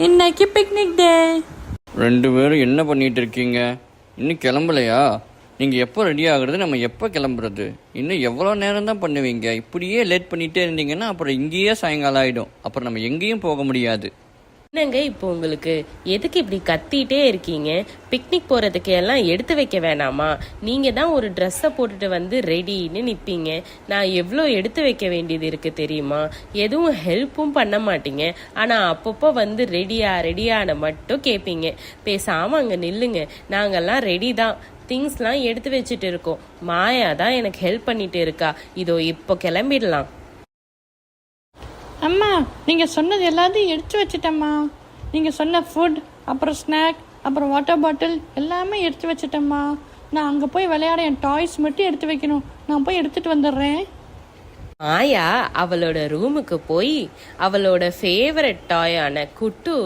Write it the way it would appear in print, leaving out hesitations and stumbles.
இன்னைக்கு பிக்னிக் டே. ரெண்டு பேரும் என்ன பண்ணிட்டு இருக்கீங்க? இன்னும் கிளம்பலையா? நீங்கள் எப்போ ரெடி ஆகுறது, நம்ம எப்போ கிளம்புறது? இன்னும் எவ்வளோ நேரம் தான் பண்ணுவீங்க? இப்படியே லேட் பண்ணிகிட்டே இருந்தீங்கன்னா அப்புறம் இங்கேயே சாயங்காலம் ஆகிடும். அப்புறம் நம்ம எங்கேயும் போக முடியாது. என்னங்க இப்போ உங்களுக்கு எதுக்கு இப்படி கத்திட்டே இருக்கீங்க? பிக்னிக் போகிறதுக்கு எல்லாம் எடுத்து வைக்க வேணாமா? நீங்கள் தான் ஒரு ட்ரெஸ்ஸை போட்டுட்டு வந்து ரெடின்னு நிற்பீங்க. நான் எவ்வளோ எடுத்து வைக்க வேண்டியது இருக்குது தெரியுமா? எதுவும் ஹெல்ப்பும் பண்ண மாட்டீங்க. ஆனால் அப்பப்போ வந்து ரெடியான மட்டும் கேட்பீங்க. பேசாமல் அங்கே நில்லுங்க. நாங்கள்லாம் ரெடி தான், திங்ஸ்லாம் எடுத்து வச்சுட்டு இருக்கோம். மாயா தான் எனக்கு ஹெல்ப் பண்ணிட்டு இருக்கா. இதோ இப்போ கிளம்பிடலாம். அம்மா, நீங்கள் சொன்னது எல்லாத்தையும் எடுத்து வச்சுட்டேம்மா. நீங்கள் சொன்ன ஃபுட், அப்புறம் ஸ்நாக், அப்புறம் வாட்டர் பாட்டில் எல்லாமே எடுத்து வச்சுட்டேம்மா. நான் அங்கே போய் விளையாட என் டாய்ஸ் மட்டும் எடுத்து வைக்கணும். நான் போய் எடுத்துகிட்டு வந்துடுறேன். மாயா அவளோட ரூமுக்கு போய் அவளோட ஃபேவரட் டாயான குட்டு